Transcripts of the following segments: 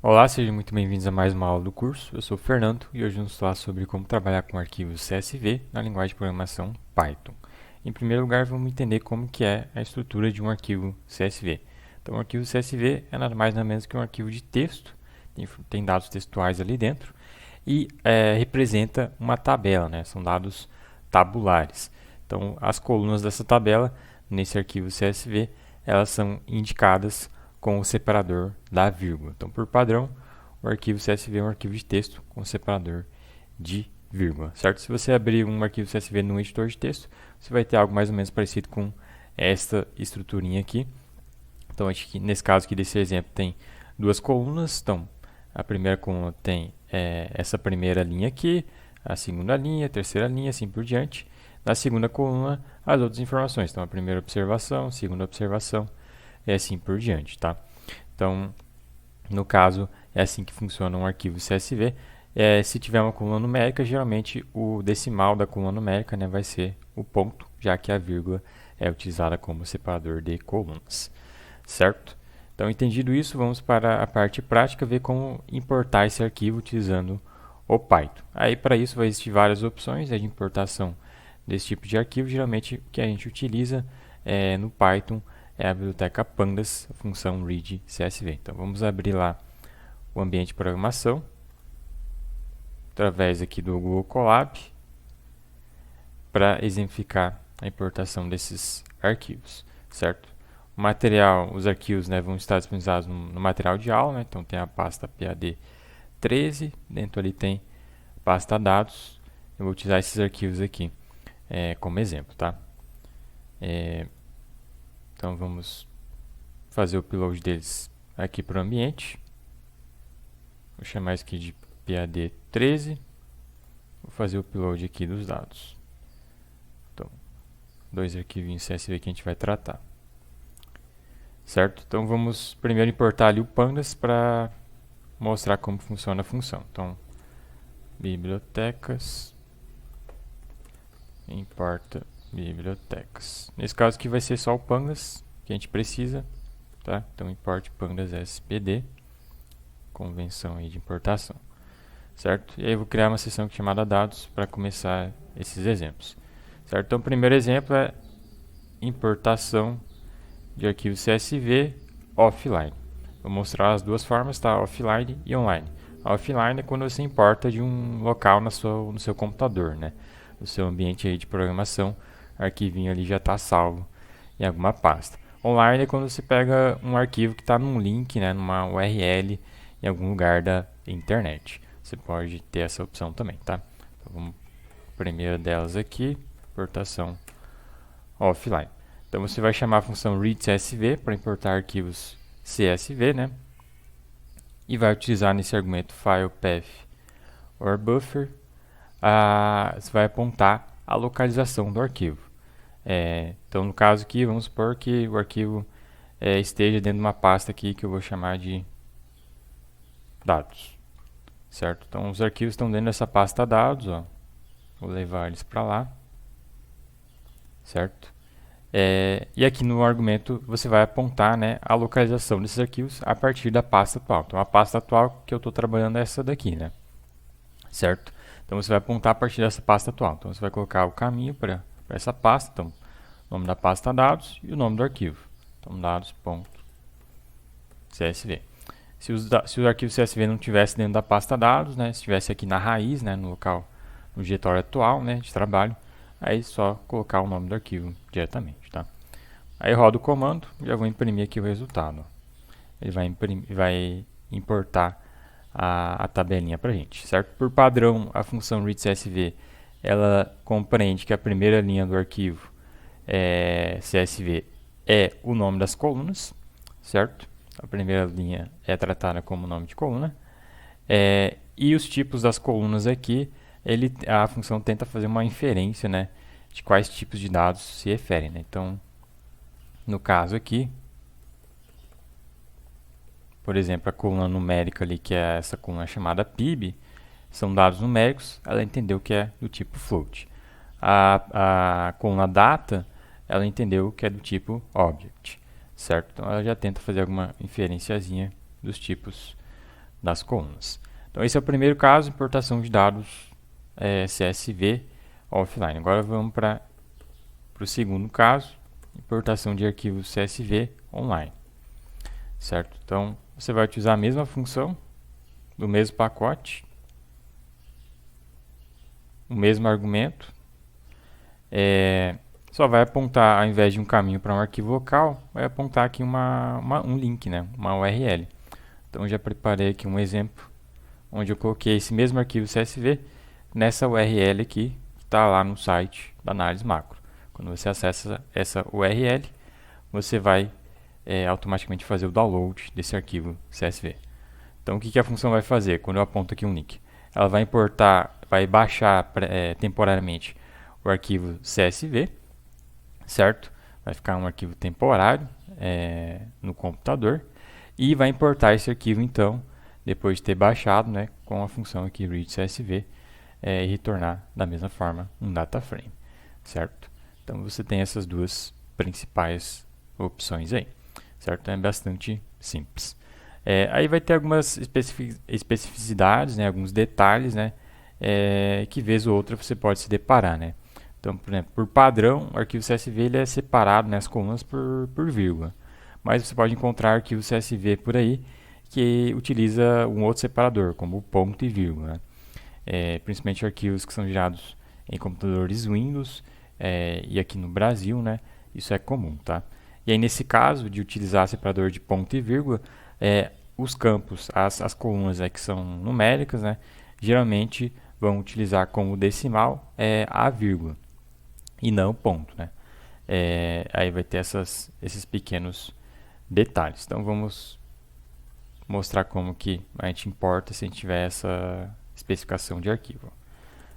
Olá, sejam muito bem-vindos a mais uma aula do curso. Eu sou o Fernando e hoje vamos falar sobre como trabalhar com arquivos CSV na linguagem de programação Python. Em primeiro lugar, vamos entender como que é a estrutura de um arquivo CSV. Então, um arquivo CSV é nada mais nada menos que um arquivo de texto, tem dados textuais ali dentro e representa uma tabela, né? São dados tabulares. Então, as colunas dessa tabela, nesse arquivo CSV, elas são indicadas com o separador da vírgula. Então, por padrão, o arquivo CSV é um arquivo de texto com separador de vírgula, certo? Se você abrir um arquivo CSV no editor de texto, você vai ter algo mais ou menos parecido com esta estruturinha aqui. Então, nesse caso aqui desse exemplo, tem duas colunas. Então, a primeira coluna tem essa primeira linha aqui, a segunda linha, a terceira linha, assim por diante. Na segunda coluna, as outras informações. Então, a primeira observação, segunda observação, e assim por diante, tá? Então, no caso, é assim que funciona um arquivo CSV. Se tiver uma coluna numérica, geralmente o decimal da coluna numérica, né, vai ser o ponto, já que a vírgula é utilizada como separador de colunas, certo? Então, entendido isso, vamos para a parte prática, ver como importar esse arquivo utilizando o Python. Aí, para isso, vai existir várias opções de importação desse tipo de arquivo. Geralmente, o que a gente utiliza no Python é a biblioteca Pandas, a função read CSV. Então, vamos abrir lá o ambiente de programação, através aqui do Google Colab, para exemplificar a importação desses arquivos, certo? O material, os arquivos, né, vão estar disponibilizados no material de aula, né? Então tem a pasta PAD 13, dentro ali tem pasta dados. Eu vou utilizar esses arquivos aqui como exemplo, tá? Então vamos fazer o upload deles aqui para o ambiente. Vou chamar isso aqui de PAD 13. Vou fazer o upload aqui dos dados. Então, dois arquivinhos CSV que a gente vai tratar. Certo? Então vamos primeiro importar ali o Pandas para mostrar como funciona a função. Então, bibliotecas, importa bibliotecas. Nesse caso aqui vai ser só o Pandas que a gente precisa, tá? Então importe Pandas SPD, convenção aí de importação, certo? E aí eu vou criar uma seção chamada dados para começar esses exemplos, certo? Então o primeiro exemplo é importação de arquivo CSV offline. Vou mostrar as duas formas, tá? Offline e online. A offline é quando você importa de um local no seu computador, né? No seu ambiente aí de programação, o arquivinho ali já está salvo em alguma pasta. Online é quando você pega um arquivo que está num link, né, numa URL em algum lugar da internet. Você pode ter essa opção também, tá? Então, vamos a primeira delas aqui, importação offline. Então você vai chamar a função readCSV para importar arquivos CSV, né? E vai utilizar nesse argumento filePath or buffer, você vai apontar a localização do arquivo. Então no caso aqui, vamos supor que o arquivo esteja dentro de uma pasta aqui que eu vou chamar de dados, certo? Então os arquivos estão dentro dessa pasta dados, ó. Vou levar eles para lá, certo? E aqui no argumento você vai apontar, né, a localização desses arquivos a partir da pasta atual. Então a pasta atual que eu estou trabalhando é essa daqui, né? Certo? Então você vai apontar a partir dessa pasta atual. Então você vai colocar o caminho para essa pasta. Então, o nome da pasta dados e o nome do arquivo. Então dados.csv. Se o arquivo CSV não estivesse dentro da pasta dados, né, se estivesse aqui na raiz, né, no local, no diretório atual, né, de trabalho, aí é só colocar o nome do arquivo diretamente, tá? Aí roda o comando, já vou imprimir aqui o resultado. Ele vai importar a tabelinha para a gente, certo? Por padrão, a função readCSV, ela compreende que a primeira linha do arquivo CSV é o nome das colunas, certo? A primeira linha é tratada como nome de coluna. E os tipos das colunas aqui, a função tenta fazer uma inferência, né, de quais tipos de dados se referem, né? Então, no caso aqui, por exemplo, a coluna numérica ali, que é essa coluna chamada PIB, são dados numéricos, ela entendeu que é do tipo float. A coluna data, ela entendeu que é do tipo object, certo? Então ela já tenta fazer alguma inferenciazinha dos tipos das colunas. Então esse é o primeiro caso, importação de dados CSV offline. Agora vamos para o segundo caso, importação de arquivos CSV online, certo? Então você vai utilizar a mesma função do mesmo pacote, o mesmo argumento, só vai apontar, ao invés de um caminho para um arquivo local, vai apontar aqui um link, né? Uma URL. Então já preparei aqui um exemplo onde eu coloquei esse mesmo arquivo CSV nessa URL aqui, que está lá no site da análise macro. Quando você acessa essa URL, você vai automaticamente fazer o download desse arquivo CSV. Então o que a função vai fazer quando eu aponto aqui um link? Ela vai importar, vai baixar temporariamente o arquivo CSV, certo? Vai ficar um arquivo temporário no computador e vai importar esse arquivo então, depois de ter baixado, né, com a função aqui read CSV e retornar da mesma forma um data frame, certo? Então você tem essas duas principais opções aí, certo? É bastante simples. Aí vai ter algumas especificidades, né, alguns detalhes, né, que vez ou outra você pode se deparar, né? Então, por exemplo, por padrão, o arquivo CSV ele é separado nas colunas por vírgula. Mas você pode encontrar arquivo CSV por aí que utiliza um outro separador, como ponto e vírgula, né? Principalmente arquivos que são gerados em computadores Windows e aqui no Brasil, né? Isso é comum, tá? E aí, nesse caso de utilizar separador de ponto e vírgula, os campos, as colunas que são numéricas, né? Geralmente vão utilizar como decimal a vírgula e não ponto, né? Aí vai ter esses pequenos detalhes. Então vamos mostrar como que a gente importa se a gente tiver essa especificação de arquivo.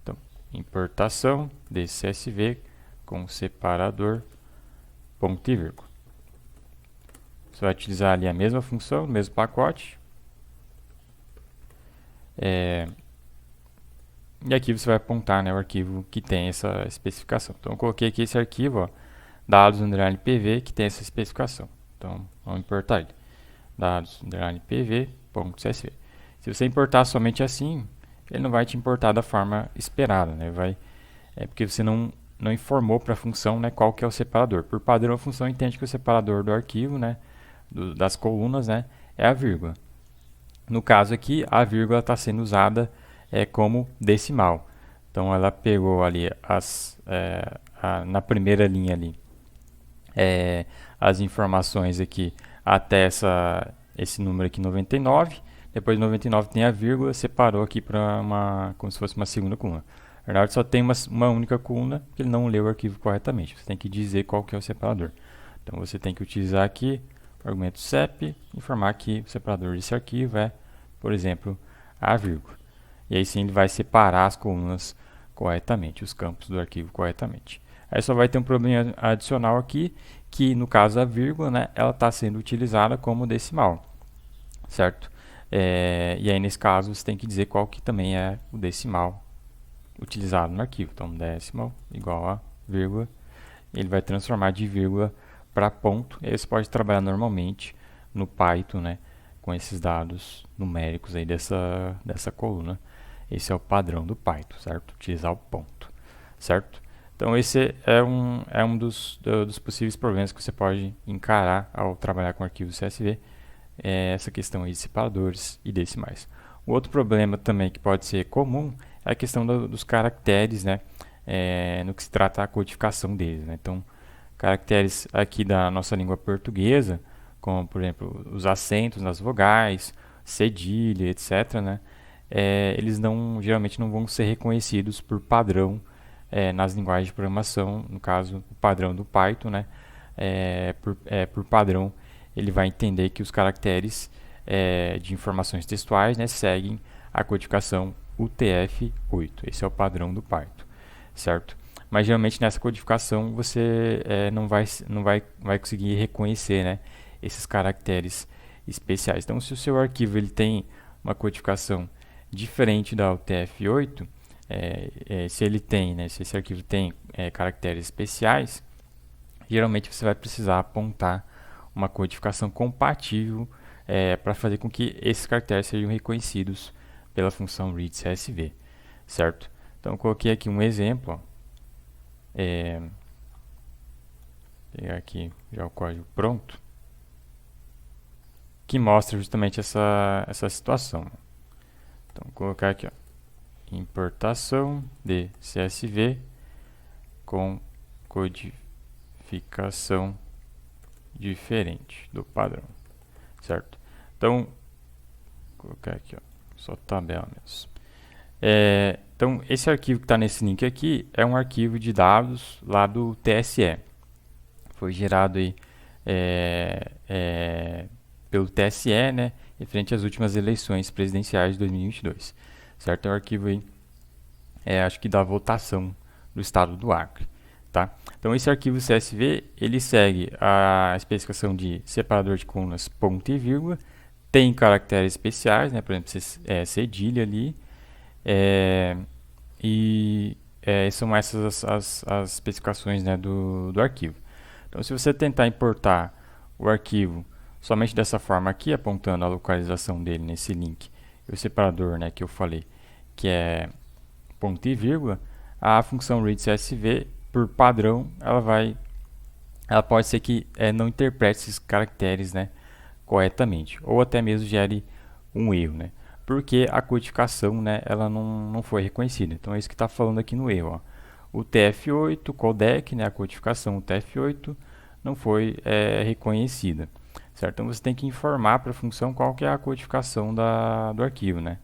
Então, importação desse CSV com separador ponto e vírgula. Você vai utilizar ali a mesma função, o mesmo pacote. E aqui você vai apontar, né, o arquivo que tem essa especificação. Então eu coloquei aqui esse arquivo, ó, dados_pv, que tem essa especificação. Então vamos importar ele. dados_pv.csv. Se você importar somente assim, ele não vai te importar da forma esperada, né? Porque você não informou para a função, né, qual que é o separador. Por padrão, a função entende que o separador do arquivo, né, das colunas, né, é a vírgula. No caso aqui, a vírgula está sendo usada como decimal. Então ela pegou ali na primeira linha ali as informações aqui até esse número aqui 99. Depois de 99 tem a vírgula, separou aqui para como se fosse uma segunda coluna. Na verdade só tem uma única coluna que ele não leu o arquivo corretamente. Você tem que dizer qual que é o separador. Então você tem que utilizar aqui o argumento CEP, informar que o separador desse arquivo é, por exemplo, a vírgula. E aí sim ele vai separar as colunas corretamente, os campos do arquivo corretamente. Aí só vai ter um problema adicional aqui, que no caso a vírgula, né, ela está sendo utilizada como decimal, certo? E aí nesse caso você tem que dizer qual que também é o decimal utilizado no arquivo. Então decimal igual a vírgula, ele vai transformar de vírgula para ponto. E aí você pode trabalhar normalmente no Python, né, com esses dados numéricos aí dessa coluna. Esse é o padrão do Python, certo? Utilizar o ponto, certo? Então esse é um dos possíveis problemas que você pode encarar ao trabalhar com arquivos CSV, essa questão aí de separadores e decimais. O outro problema também que pode ser comum é a questão dos caracteres, né, no que se trata a codificação deles, né? Então, caracteres aqui da nossa língua portuguesa, como por exemplo os acentos nas vogais, cedilha, etc., né, eles geralmente não vão ser reconhecidos por padrão nas linguagens de programação, no caso o padrão do Python, né, por padrão ele vai entender que os caracteres de informações textuais, né, seguem a codificação UTF-8. Esse é o padrão do Python, certo? Mas geralmente nessa codificação você não vai conseguir reconhecer, né, esses caracteres especiais. Então, se o seu arquivo ele tem uma codificação diferente da UTF-8, se ele tem, né, se esse arquivo tem caracteres especiais, geralmente você vai precisar apontar uma codificação compatível para fazer com que esses caracteres sejam reconhecidos pela função readCSV, certo? Então, eu coloquei aqui um exemplo, ó. Pegar aqui já o código pronto, que mostra justamente essa situação. Então, vou colocar aqui, ó, importação de CSV com codificação diferente do padrão, certo? Então, vou colocar aqui, ó, só tabela mesmo. Então, esse arquivo que está nesse link aqui é um arquivo de dados lá do TSE. Foi gerado aí pelo TSE, né, referente às últimas eleições presidenciais de 2022, certo? É um arquivo aí, acho que da votação do estado do Acre, tá? Então, esse arquivo CSV, ele segue a especificação de separador de colunas, ponto e vírgula, tem caracteres especiais, né, por exemplo, cedilha ali, são essas as especificações, né, do arquivo. Então, se você tentar importar o arquivo somente dessa forma aqui, apontando a localização dele nesse link, e o separador, né, que eu falei, que é ponto e vírgula, a função readCSV, por padrão, ela pode ser que não interprete esses caracteres, né, corretamente, ou até mesmo gere um erro, né, porque a codificação, né, ela não foi reconhecida. Então, é isso que está falando aqui no erro, ó. O TF8, o codec, né, a codificação TF8, não foi reconhecida, certo? Então, você tem que informar para a função qual que é a codificação do arquivo, né,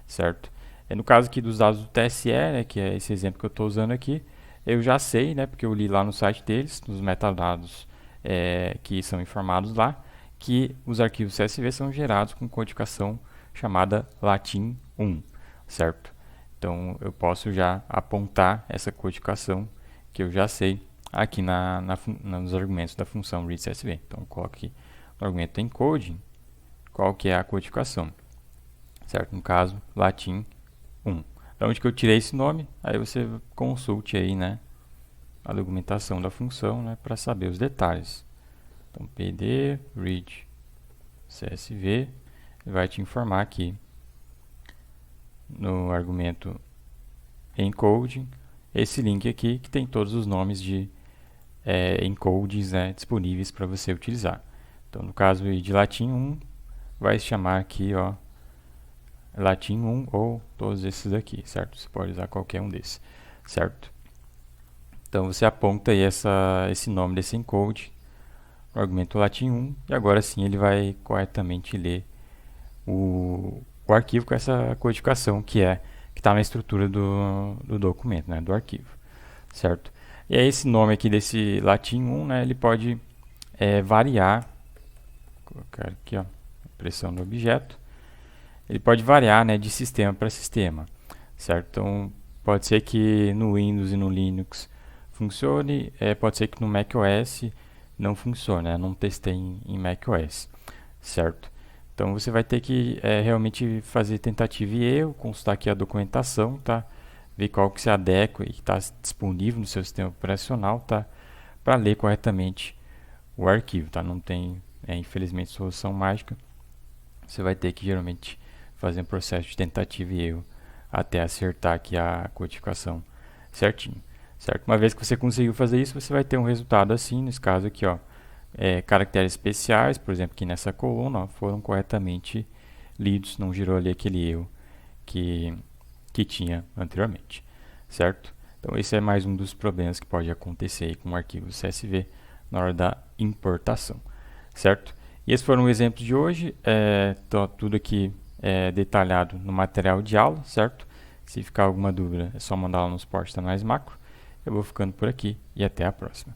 certo? No caso aqui dos dados do TSE, né, que é esse exemplo que eu estou usando aqui, eu já sei, né, porque eu li lá no site deles, nos metadados que são informados lá, que os arquivos CSV são gerados com codificação chamada Latim 1, certo? Então, eu posso já apontar essa codificação que eu já sei aqui nos argumentos da função readCSV. Então, eu coloco aqui no argumento encoding qual que é a codificação, certo? No caso, Latim 1. Da onde que eu tirei esse nome? Aí você consulte aí, né, a documentação da função, né, para saber os detalhes. Então, pd read CSV vai te informar aqui no argumento encoding esse link aqui que tem todos os nomes de encodes, né, disponíveis para você utilizar. Então, no caso de Latim 1, vai se chamar aqui, ó, Latim 1 ou todos esses aqui, certo? Você pode usar qualquer um desses, certo? Então, você aponta aí esse nome desse encode no argumento Latim 1 e agora sim ele vai corretamente ler o arquivo com essa codificação que está na estrutura do documento, né, do arquivo, certo? E aí esse nome aqui desse Latim 1, né, ele pode variar, vou colocar aqui, ó, impressão do objeto, ele pode variar, né, de sistema para sistema, certo? Então, pode ser que no Windows e no Linux funcione, pode ser que no macOS não funcione, né? Não testei em macOS, certo? Então, você vai ter que realmente fazer tentativa e erro, consultar aqui a documentação, tá? Ver qual que se adequa e está disponível no seu sistema operacional, tá? Para ler corretamente o arquivo, tá? Não tem, infelizmente, solução mágica. Você vai ter que, geralmente, fazer um processo de tentativa e erro até acertar aqui a codificação certinho, certo? Uma vez que você conseguiu fazer isso, você vai ter um resultado assim, nesse caso aqui, ó, caracteres especiais, por exemplo, aqui nessa coluna, ó, foram corretamente lidos, não gerou ali aquele erro que tinha anteriormente, certo? Então, esse é mais um dos problemas que pode acontecer aí com o arquivo CSV na hora da importação, certo? E esses foram os exemplos de hoje, tudo aqui detalhado no material de aula, certo? Se ficar alguma dúvida, é só mandar lá no suporte da Análise Macro. Eu vou ficando por aqui e até a próxima.